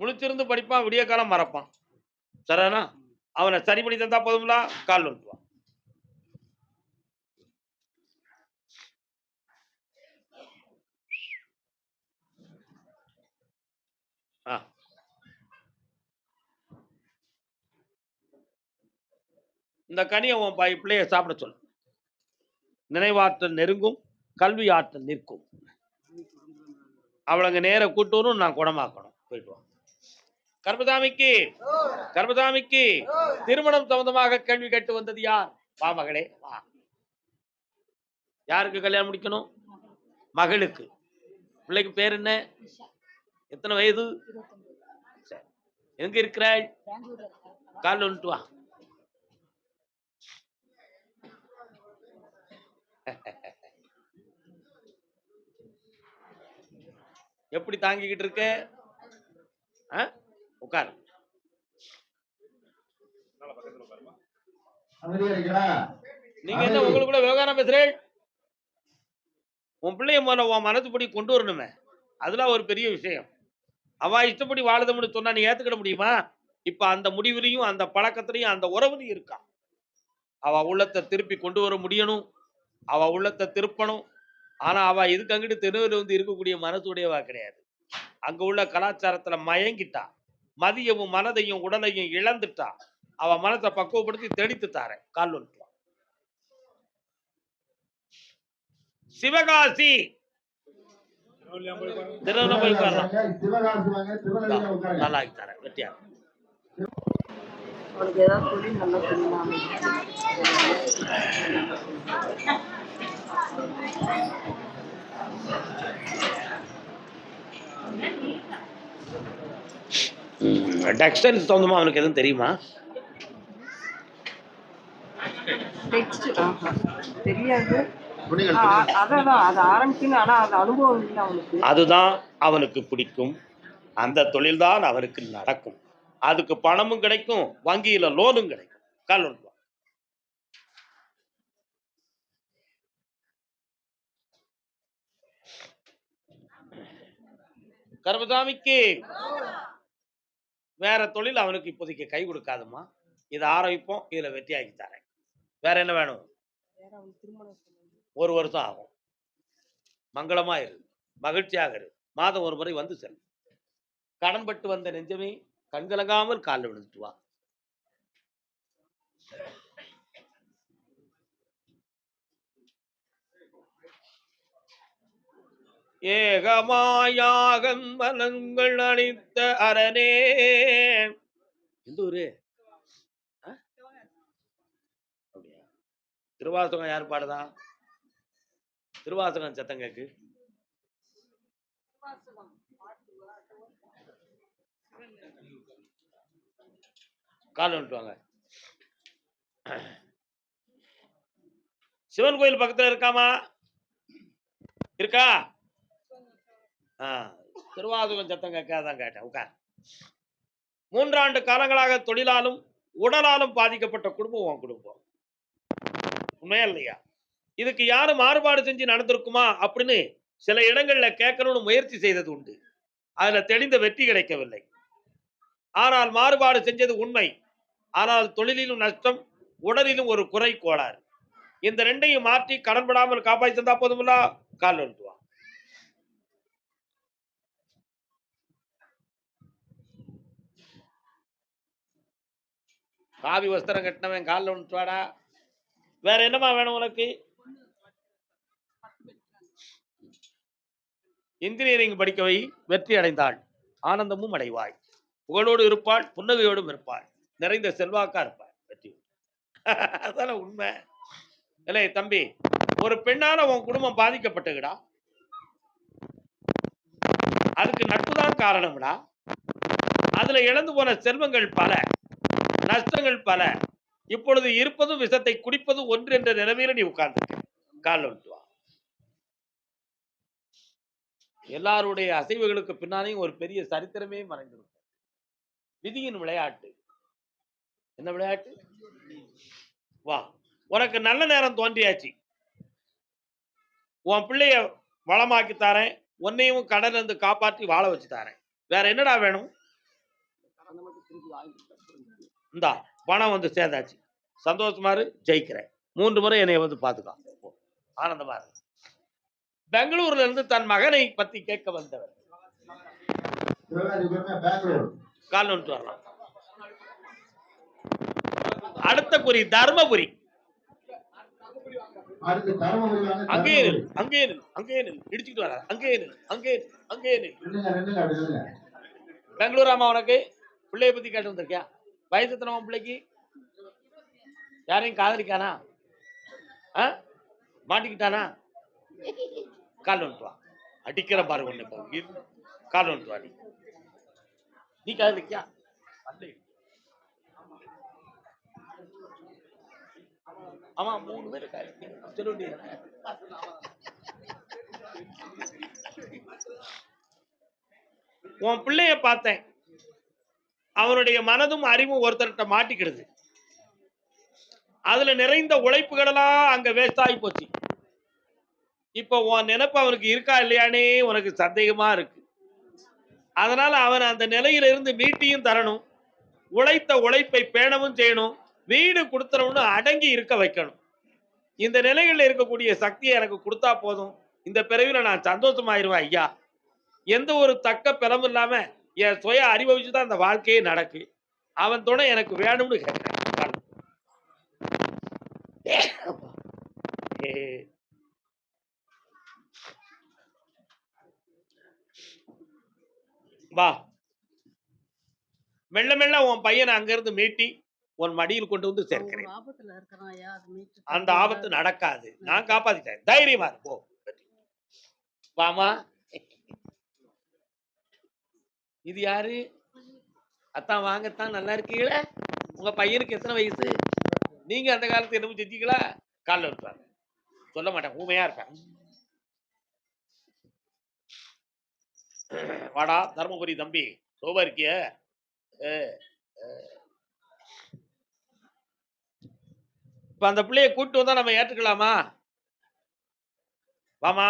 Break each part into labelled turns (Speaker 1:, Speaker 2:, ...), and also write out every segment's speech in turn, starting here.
Speaker 1: முழிச்சிருந்து படிப்பான், விடிய காலம் மறப்பான். சரிதானா? அவனை சரி பண்ணி தந்தா போதும்ல, கால் வந்துடுவான். இந்த கனியை உன் பிள்ளைய சாப்பிட சொல்லு. நினைவாற்றல் நெருங்கும், கல்வி ஆற்றல் நிற்கும். அவளங்க நேர கூட்டு வரும், நான் குணமாக்கணும். போயிட்டு வா. கர்மசாமிக்கு கர்மசாமிக்கு திருமணம் சம்பந்தமாக கேள்வி கேட்டு வந்தது யார்? வா மகளே வா. யாருக்கு கல்யாணம் முடிக்கணும்? மகளுக்கு. பிள்ளைக்கு பேர் என்ன? எத்தனை வயது? எங்க இருக்கிறாள்? கால் வந்துட்டு வா. எப்படி தாங்கிக்கிட்டு இருக்க? உட்கார். நீங்க என்ன உங்களுக்குள்ள விவகாரம் பேசுறேன்? உன் பிள்ளைய முதல்ல உன் மனசுப்படி கொண்டு வரணுமே. அதெல்லாம் ஒரு பெரிய விஷயம். அவ இஷ்டப்படி வாழுதம்னு சொன்னா நீ ஏத்துக்கிட முடியுமா? இப்ப அந்த முடிவிலையும் அந்த பழக்கத்திலையும் அந்த உறவுலையும் இருக்கா. அவ உள்ளத்தை திருப்பி கொண்டு வர முடியணும். அவ உள்ளத்தை திருப்பணும். ஆனா அவ இதுக்கு அங்கிட்டு தெருவில் வந்து இருக்கக்கூடிய மனசுடையவா கிடையாது. அங்க உள்ள கலாச்சாரத்துல மயங்கிட்டா. மதியமும் மனதையும் உடலையும் இழந்துட்டா. அவ மனத்தை பக்குவப்படுத்தி தெளித்து தாரேன். கால் வந்துட்டு சிவகாசி திருநெல்வேலி நல்லா தரேன். வெட்டியா அவனுக்கு ஏதாவது தொழில் நல்ல தொழில் டெக்ஸ்டைல்ஸ் தகுந்தமா அவனுக்கு எதுவும் தெரியுமா? தெரியாது. அதுதான் அவனுக்கு பிடிக்கும். அந்த தொழில் தான் அவனுக்கு நடக்கும். அதுக்கு பணமும் கிடைக்கும், வங்கியில லோனும் கிடைக்கும். கால் ஒன்று கர்மசாமிக்கு வேற தொழில் அவனுக்கு இப்போதைக்கு கை கொடுக்காதுமா. இதை ஆரம்பிப்போம், இதுல வெற்றி ஆக்கி தரேன். வேற என்ன வேணும்? 1 வருஷம் ஆகும். மங்களமா இரு, மகிழ்ச்சியாக இரு. மாதம் ஒரு முறை வந்து செல். கடன்பட்டு வந்த நெஞ்சமே கண்கலங்காமல் காலில் விழுந்துட்டு வா. ஏகமாயாகம் மலங்கள் அளித்த அரணே. எந்த ஊரு? திருவாசகம் யார் பாடுதா? திருவாசகம் சத்தம் கேக்கு. கால் வந்துட்டுவாங்க. சிவன் கோயில் பக்கத்துல இருக்காமா? இருக்கா? திருவாசகம் சத்தம் கேட்காதான் கேட்டேன். உட்கார். 3 ஆண்டு காலங்களாக தொழிலாலும் உடலாலும் பாதிக்கப்பட்ட குடும்பம் உன் குடும்பம். உண்மையா இல்லையா? இதுக்கு யாரும் மாறுபாடு செஞ்சு நடந்திருக்குமா அப்படின்னு சில இடங்கள்ல கேட்கணும்னு முயற்சி செய்தது உண்டு. அதுல தெளிந்த வெற்றி கிடைக்கவில்லை. ஆனால் மாறுபாடு செஞ்சது உண்மை. ஆனால் தொழிலிலும் நஷ்டம், உடலிலும் ஒரு குறை கோளாறு. இந்த 2ஐயும் மாற்றி கடன்படாமல் காப்பாற்றி தந்தா போதுமில்ல. கால் வந்துட்டு வா. காவி வஸ்திரம் கட்டினவன் காலில் வந்துட்டு வாடா. வேற என்னமா வேணும் உனக்கு? இன்ஜினியரிங் படிக்கவை, வெற்றி அடைந்தாள், ஆனந்தமும் அடைவாய். புகழோடு இருப்பாள், புன்னகையோடும் இருப்பாள், நிறைந்த செல்வாக்கா இருப்பாள். வெற்றி. அதான உண்மை. இல்லை தம்பி, ஒரு பெண்ணால உன் குடும்பம் பாதிக்கப்பட்டுடா. அதுக்கு நட்புதான் காரணம்டா. அதுல இழந்து போன செல்வங்கள் பல, நஷ்டங்கள் பல. இப்பொழுது இருப்பதும் விஷத்தை குடிப்பதும் ஒன்று என்ற நிலைமையில நீ உட்கார்ந்துருக்க. கால் வந்துட்டு வா. எல்லாருடைய அசைவுகளுக்கு பின்னாலேயும் ஒரு பெரிய சரித்திரமே மறைந்திருக்கும். விதியின் விளையாட்டு. என்ன விளையாட்டு? வா, உனக்கு நல்ல நேரம் தோன்றியாச்சு. உன் பிள்ளைய வளமாக்கி தாரேன், உன்னையும் கடல இருந்து காப்பாற்றி வாழ வச்சு தாரேன். வேற என்னடா வேணும்? இந்தா பணம் வந்து சேர்ந்தாச்சு. சந்தோஷமா இரு, ஜெயிக்கிறேன். 3 முறை என்னைய வந்து பாத்துக்கோ. ஆனந்தமா இரு. பெங்களூர்ல இருந்து தன் மகனை பத்தி கேட்க வந்தவர். கால் வந்துட்டு வரலாம். அடுத்த குறி தர்மபுரி. அங்கேயே நில், அங்கேயே நில், அங்கேயே நில். இடிச்சுக்கிட்டு வர. அங்கேயே நில், அங்கேயே நில், அங்கேயே நில். பெங்களூர் ஆமா உனக்கு? பிள்ளைய பத்தி கேட்டு வந்திருக்கியா? வயசு எத்தனை உன் பிள்ளைக்கு? யாரையும் காதலிக்கானா? மாட்டிக்கிட்டானா? கால் வந்துட்டு வா. அடிக்கிற பாரு ஒண்ணு. கால் வந்துட்டு வா. நீ காதலிக்கியா? ஆமா 3 பேர் சொல்ல. உன் பிள்ளைய பார்த்தேன். அவனுடைய மனதும் அறிவும் ஒருத்தர்கிட்ட மாட்டிக்கிடுது. அதுல நிறைந்த உழைப்புகள் எல்லாம் அங்க வேஸ்ட் ஆகி போச்சு. இப்ப உன் நினைப்பு அவனுக்கு இருக்கா இல்லையானே உனக்கு சந்தேகமா இருக்கு. அதனால அவன் அந்த நிலையில இருந்து மீட்டியும் தரணும், உழைத்த உழைப்பை பேணவும் செய்யணும், வீடு கொடுத்துறவனு அடங்கி இருக்க வைக்கணும். இந்த நிலைகளில் இருக்கக்கூடிய சக்தியை எனக்கு கொடுத்தா போதும், இந்த பிறவில நான் சந்தோஷமாயிருவேன் ஐயா. எந்த ஒரு தக்க பிறமும் இல்லாம என் சுய அறிவை வச்சுதான் அந்த வாழ்க்கையே நடக்கு. அவன் துணை எனக்கு வேணும்னு கேட்கிறேன். வா, மெல்ல மெல்ல உன் பையனை அங்கிருந்து மீட்டி உன் மடியில் கொண்டு வந்து சேர்க்கிறேன். அந்த ஆபத்து நடக்காது. நான் காப்பாத்திட்டேன். தைரியமா போ. வாமா. இது யாரு? அத்தான் வாங்கத்தான் நல்லா இருக்கீங்களா? உங்க பையனுக்கு எத்தனை வயசு? நீங்க அந்த காலத்துல என்ன செஞ்சீங்களா? காலில் விட்டுறாங்க. சொல்ல மாட்டேன், ஊமையா இருப்பேன். வாடா தர்மபுரி தம்பி, சோபா இருக்கிய? இப்ப அந்த பிள்ளைய கூட்டு வந்தா நம்ம ஏற்றுக்கலாமா? வாமா.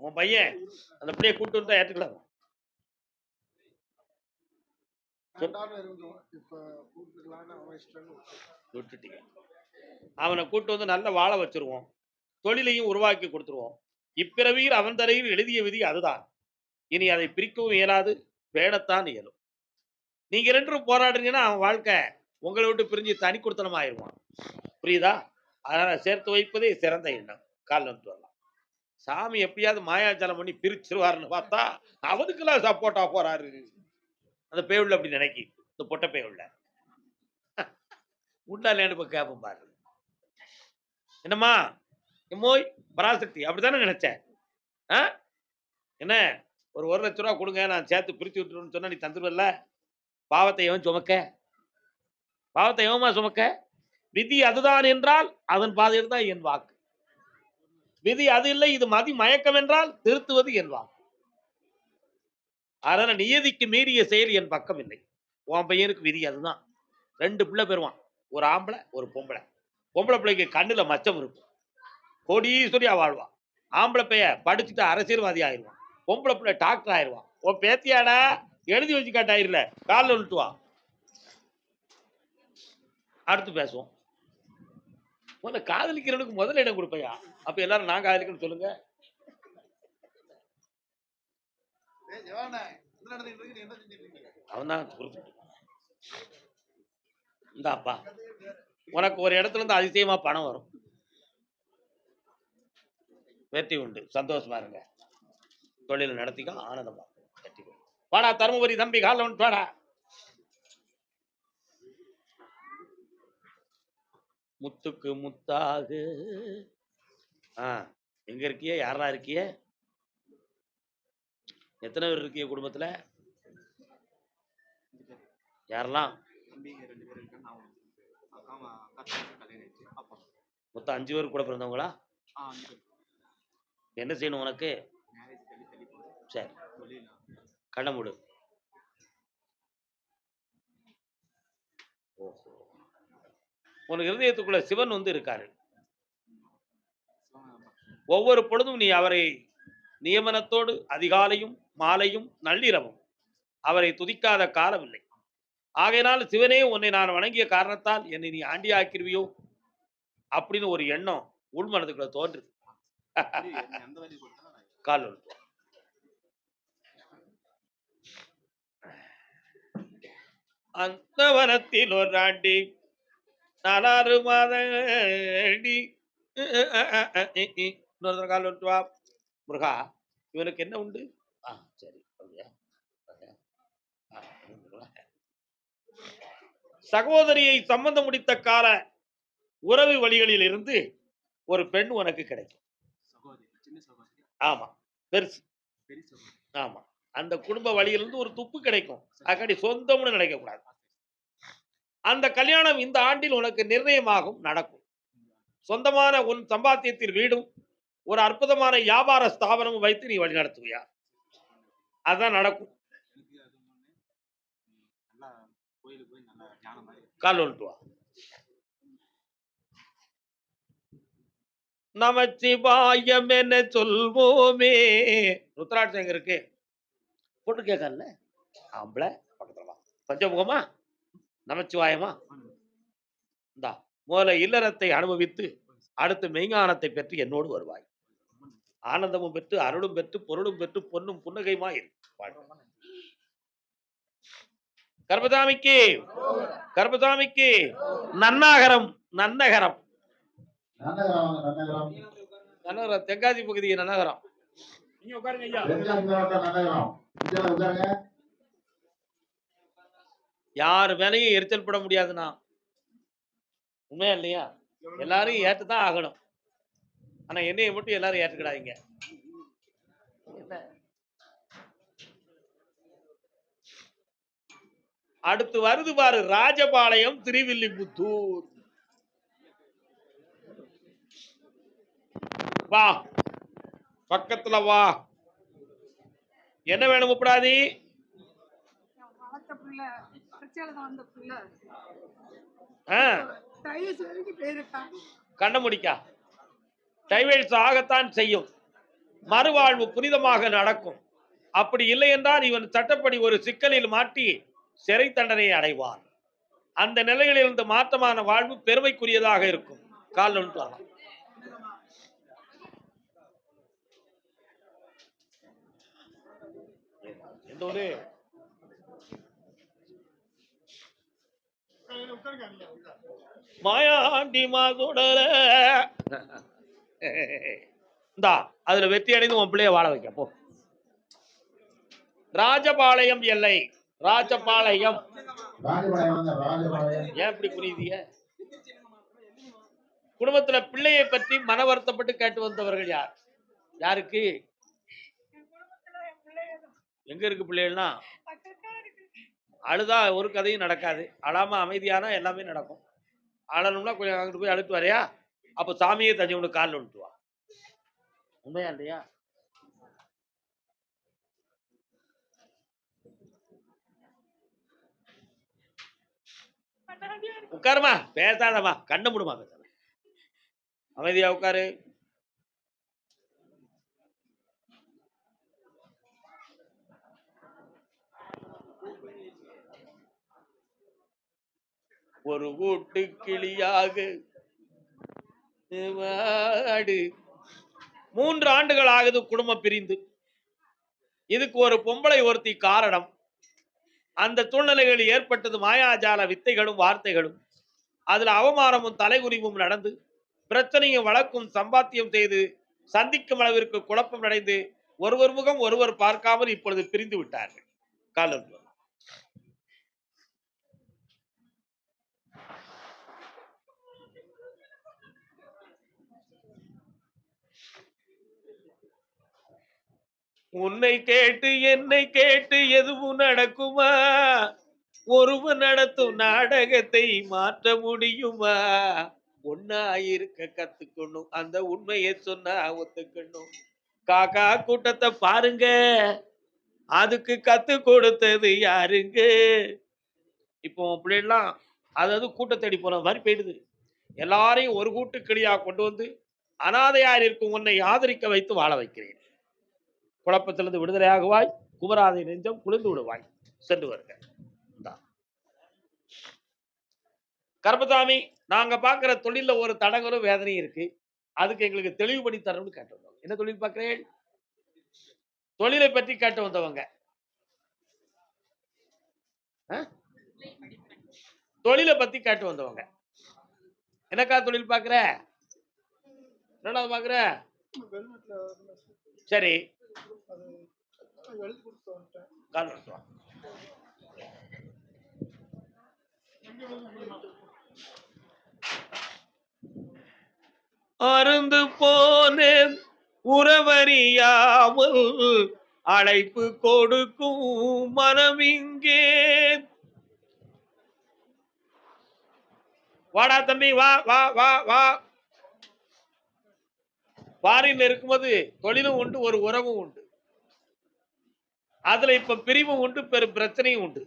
Speaker 1: உன் பையன் அந்த பிள்ளைய கூட்டு வந்தா ஏற்றுக்கலாம். அவனை கூட்டு வந்து நல்ல வாழ வச்சிருவோம், தொழிலையும் உருவாக்கி கொடுத்துருவோம். இப்பிறவியில் அவன் தரையில் எழுதிய விதி அதுதான். இனி அதை பிரிக்கவும் இயலாது, பேணத்தான் இயலும். நீங்க 2 போராடுறீங்கன்னா அவன் வாழ்க்கை உங்களை விட்டு பிரிஞ்சு தனி கொடுத்தனம் ஆயிடுவான். புரியுதா? அதனால சேர்த்து வைப்பதே சிறந்த எண்ணம். கால் வந்துட்டு வரலாம். சாமி எப்படியாவது மாயாஜாலம் பண்ணி பிரிச்சிருவாருன்னு பார்த்தா அவனுக்கெல்லாம் சப்போர்ட்டா போறாரு. அந்த பேவுள்ள அப்படி நினைக்கி, இந்த பொட்ட பேவுள்ள உண்டாலேன்னு போய் கேப்பம் பாரு. என்னம்மா எம்மோய் பராசக்தி அப்படித்தானே நினைச்சேன். என்ன ஒரு 1,00,000 ரூபா கொடுங்க, நான் சேர்த்து பிரித்து விட்டுருன்னு சொன்னா நீ தந்துருவல்ல? பாவத்தை எவன் சுமக்க? பாவத்தை எவமா சுமக்க? விதி அதுதான் என்றால் அதன் பாதையில் தான் என் வாக்கு. விதி அது இல்லை, இது மதி மயக்கம் என்றால் திருத்துவது என் வாக்கு. அதனால நியதிக்கு மீறிய செயல் என் பக்கம் இல்லை. உன் பையனுக்கு விதி அதுதான். 2 பிள்ளை பெறுவான், ஒரு ஆம்பளை ஒரு பொம்பளை. பொம்பளை பிள்ளைக்கு கண்ணுல மச்சம் இருக்கும், கோடீஸ்வரியா வாழ்வான். ஆம்பளை பையன் படிச்சுட்டு அரசியல்வாதி ஆயிடுவான், பொம்பளை பிள்ளை டாக்டர் ஆயிடுவான். உன் பேத்தியாடா எழுதி வச்சு காட்டாயிருல, காலில் விட்டு வா. அடுத்து பேசுவோம். முதல்ல காதலிக்கிறவனுக்கு முதல்ல இடம் கொடுப்பையா? அப்ப எல்லாரும் நான் காதலிக்கணும்னு சொல்லுங்க. அவன் தான் இந்தாப்பா, உனக்கு ஒரு இடத்துல இருந்து அதிசயமா பணம் வரும். வெற்றி உண்டு, சந்தோஷமா இருங்க, தொழில் நடத்திக்க, ஆனந்தமா வெற்றி. வாடா தர்மபுரி தம்பி, காலில் வந்து வாடா. முத்துக்கு முத்தாக. எங்க இருக்கிய? யாரா இருக்கிய? எத்தனை பேர் இருக்கிய குடும்பத்துல? யாரெல்லாம்? மொத்தம் 5 பேர் கூட பிறந்தவங்களா? என்ன செய்யணும் உனக்கு? சரி, கண்ண மூடு. உனக்கு இருதயத்துக்குள்ள சிவன் வந்து இருக்காரு. ஒவ்வொரு பொழுதும் நீ அவரை நியமனத்தோடு அதிகாலையும் மாலையும் நள்ளிரவும் அவரை துதிக்காத காலமில்லை. ஆகையினால் சிவனே, உன்னை நான் வணங்கிய காரணத்தால் என்னை நீ ஆண்டி ஆக்கிருவியோ அப்படின்னு ஒரு எண்ணம் உள் மனதுக்குள்ள தோன்றுது. கால் அந்த வனத்தில் ஒரு ஆண்டி 4 மாதடி இன்னொரு கால் வா. முருகா, இவனுக்கு என்ன உண்டு? சரி, சகோதரியை சம்பந்தம் முடித்த கால உறவு வழிகளில் இருந்து ஒரு பெண் உனக்கு கிடைக்கும். ஆமா, பெருசு. ஆமா, அந்த குடும்ப வழியிலிருந்து ஒரு துப்பு கிடைக்கும். அக்கடி சொந்தம்னு நினைக்க கூடாது. அந்த கல்யாணம் இந்த ஆண்டில் உனக்கு நிர்ணயமாகும், நடக்கும். சொந்தமான உன் சம்பாத்தியத்தில் வீடும் ஒரு அற்புதமான வியாபார ஸ்தாபனமும் வைத்து நீ வழிநடத்துவியா? அதான் நடக்கும். கால் ஒன்று வா. நமச்சிவாயம் என்ன சொல்வோமே. ருத்ராட்சம் எங்க இருக்கு? பொண்ணு கேட்கல, ஆம்பளை பக்கத்துல வா. பஞ்சமுகமா நமச்சிவாயமா? இந்தா, முதல்ல இல்லறத்தை அனுபவித்து அடுத்து மெய்ஞானத்தை பெற்று என்னோடு வருவாய். ஆனந்தமும் பெற்று அருளும் பெற்று பொருளும் பெற்று பொன்னும் புன்னகையுமா இரு. கர்பதாமிக்கு கர்பதாமிக்கு நன்னாகரம் நன்னகரம் நன்னகரம் தென்காசி பகுதி நன்னகரம். நீங்க உட்காருங்க ஐயா. யாரு மேலையும் எரிச்சல் பட முடியாதுண்ணா. உண்மையா இல்லையா? எல்லாரும் ஏற்றுதான் ஆகணும். ஆனா என்னைய மட்டும் எல்லாரும் ஏற்றுக்கிடாதீங்க. அடுத்து வருது பாரு, ராஜபாளையம் திருவில்லிபுத்தூர். வா, பக்கத்துல வா. என்ன வேணும் முப்படாதி? கண்ண முடிக்கா டைவல்ஸ் ஆகத்தான் செய்யும். மறுவாழ்வு புனிதமாக நடக்கும். அப்படி இல்லை என்றால் இவன் சட்டப்படி ஒரு சிக்கலில் மாட்டி சிறை தண்டனை அடைவான். அந்த நிலையில் இருந்து மாற்றமான வாழ்வு பெருமைக்குரியதாக இருக்கும். கால் ஒன்று வரலாம். எந்த ஒரு மாயாண்டி மாசுடல இந்தா, அதுல வெற்றி அடைந்து உன் பிள்ளைய வாழ வைக்க போ. ராஜபாளையம் எல்லை, ராஜபாளையம். ஏன் இப்படி புரியுதிய? குடும்பத்துல பிள்ளையை பற்றி மன வருத்தப்பட்டு கேட்டு வந்தவர்கள் யார்? யாருக்கு? எங்க இருக்கு பிள்ளைகள்னா? அழுதா ஒரு கதையும் நடக்காது. அழாம அமைதியானா எல்லாமே நடக்கும். அழணும்னா கொஞ்சம் அங்கிட்டு போய் அழுத்து வரையா, அப்ப சாமியே தஞ்சை ஒன்று காலில் விட்டு வா. உண்மையா இல்லையா? உட்காருமா, பேசாதமா, கண்ண முடுமா, பேசாத, அமைதியா உட்காரு. ஒரு கூட்டு கிளியாக 3 ஆண்டுகள் ஆகுது குடும்பம் பிரிந்து. இதுக்கு ஒரு பொம்பளை ஒருத்தி காரணம். அந்த சூழ்நிலைகளில் ஏற்பட்டது மாயாஜால வித்தைகளும் வார்த்தைகளும். அதுல அவமானமும் தலைகுனிவும் நடந்து பிரச்சனையும் வழக்கும் சம்பாத்தியம் செய்து சந்திக்கும் அளவிற்கு குழப்பம் அடைந்து ஒருவர் முகம் ஒருவர் பார்க்காமல் இப்பொழுது பிரிந்து விட்டார்கள். காலம் உன்னை கேட்டு என்னை கேட்டு எதுவும் நடக்குமா? ஒருவன் நடத்தும் நாடகத்தை மாற்ற முடியுமா? ஒன்னா இருக்க கத்துக்கணும், அந்த உண்மையை சொன்னா ஒத்துக்கணும். காக்கா கூட்டத்தை பாருங்க, அதுக்கு கத்து கொடுத்தது யாருங்க? இப்போ பிள்ளைலாம் அதாவது கூட்ட தேடி போன மாதிரி போயிடுது. எல்லாரையும் ஒரு கூட்டு கிளியா கொண்டு வந்து அனாதையார் இருக்கும் உன்னை ஆதரிக்க வைத்து வாழ வைக்கிறேன். குழப்பத்திலிருந்து விடுதலையாகுவாய். குமராதை நெஞ்சம் குளிர்ந்து விடுவாய். சென்று வருக. கருப்பசாமி, நாங்க பாக்குற தொழில ஒரு தடங்களும் வேதனையும் இருக்கு. அதுக்கு எங்களுக்கு தெளிவு பண்ணி தரணும்னு கேட்டு வந்தோம். என்ன தொழில் பார்க்கிறேன்? தொழிலை பற்றி கேட்டு வந்தவங்க. தொழிலை பத்தி கேட்டு வந்தவங்க. என்னக்கா தொழில் பாக்குற? என்னடா பாக்குற? சரி, அருந்து போனேன் உறவறியாமல் அழைப்பு கொடுக்கும் மனமிங்கே. வாடா தம்பி, வா வா வா வா. ஃபாரின்ல இருக்கும்போது தொழிலும் உண்டு, ஒரு உறவும் உண்டு. அதுல இப்ப பிரிவும் உண்டு, பெரும் பிரச்சனையும் உண்டு.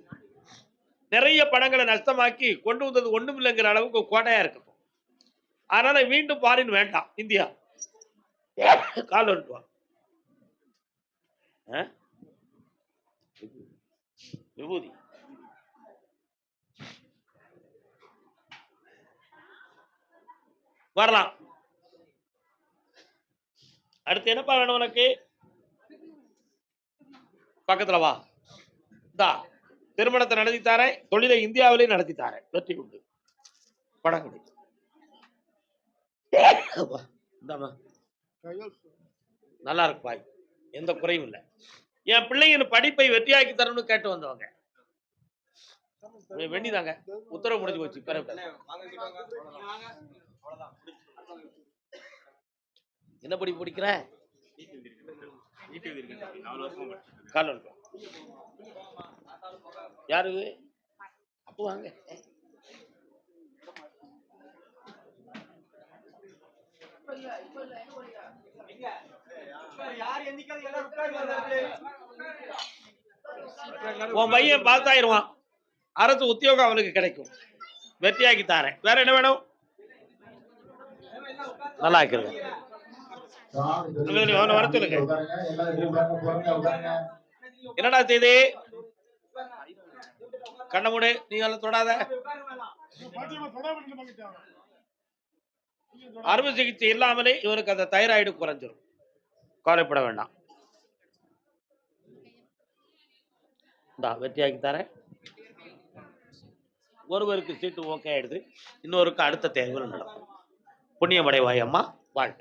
Speaker 1: நிறைய படங்களை நஷ்டமாக்கி கொண்டு வந்தது ஒண்ணும் இல்லைங்கிற அளவுக்கு கோட்டையா இருக்கு. அதனால மீண்டும் ஃபாரின் வேண்டாம், இந்தியா. கால் வருவா விபூதி. வரலாம். அடுத்து என்னப்பா வேணும் உனக்கு? பக்கத்துல வா. திருமணத்தை நடத்தி தாரேன், தொழிலை இந்தியாவிலே நடத்தி தாரேன். வெற்றி உண்டு. படங்குடி நல்லா இருக்கு பாய், எந்த குறையும் இல்லை. என் பிள்ளைங்க படிப்பை வெற்றியாக்கி தரணும்னு கேட்டு வந்தவங்க. வெண்ணிதாங்க, உத்தரவு முடிஞ்சு போச்சு. என்ன படிப்பு படிக்கிற? யாரு? அப்போ வாங்க. உன் பையன் பாஸ் ஆயிருவான், அரசு உத்தியோகம் அவனுக்கு கிடைக்கும். வெற்றியாக்கி தாரேன். வேற என்ன வேணும்? நல்லா இருக்கிறது. வர சொல்லுங்க. என்னடா செய்தி? கண்ணமுடு, நீ எல்லாம் தொடாத. அறுவை சிகிச்சை இல்லாமலே இவருக்கு அந்த தைராய்டு குறைஞ்சிரும். கவலைப்பட வேண்டாம். வெற்றியாக்கி தரேன். ஒருவருக்கு சீட்டு ஓகே ஆயிடுது, இன்னொருக்கு அடுத்த தேர்தல் நடக்கும். புண்ணியமடைவாய் அம்மா, வாழ்க.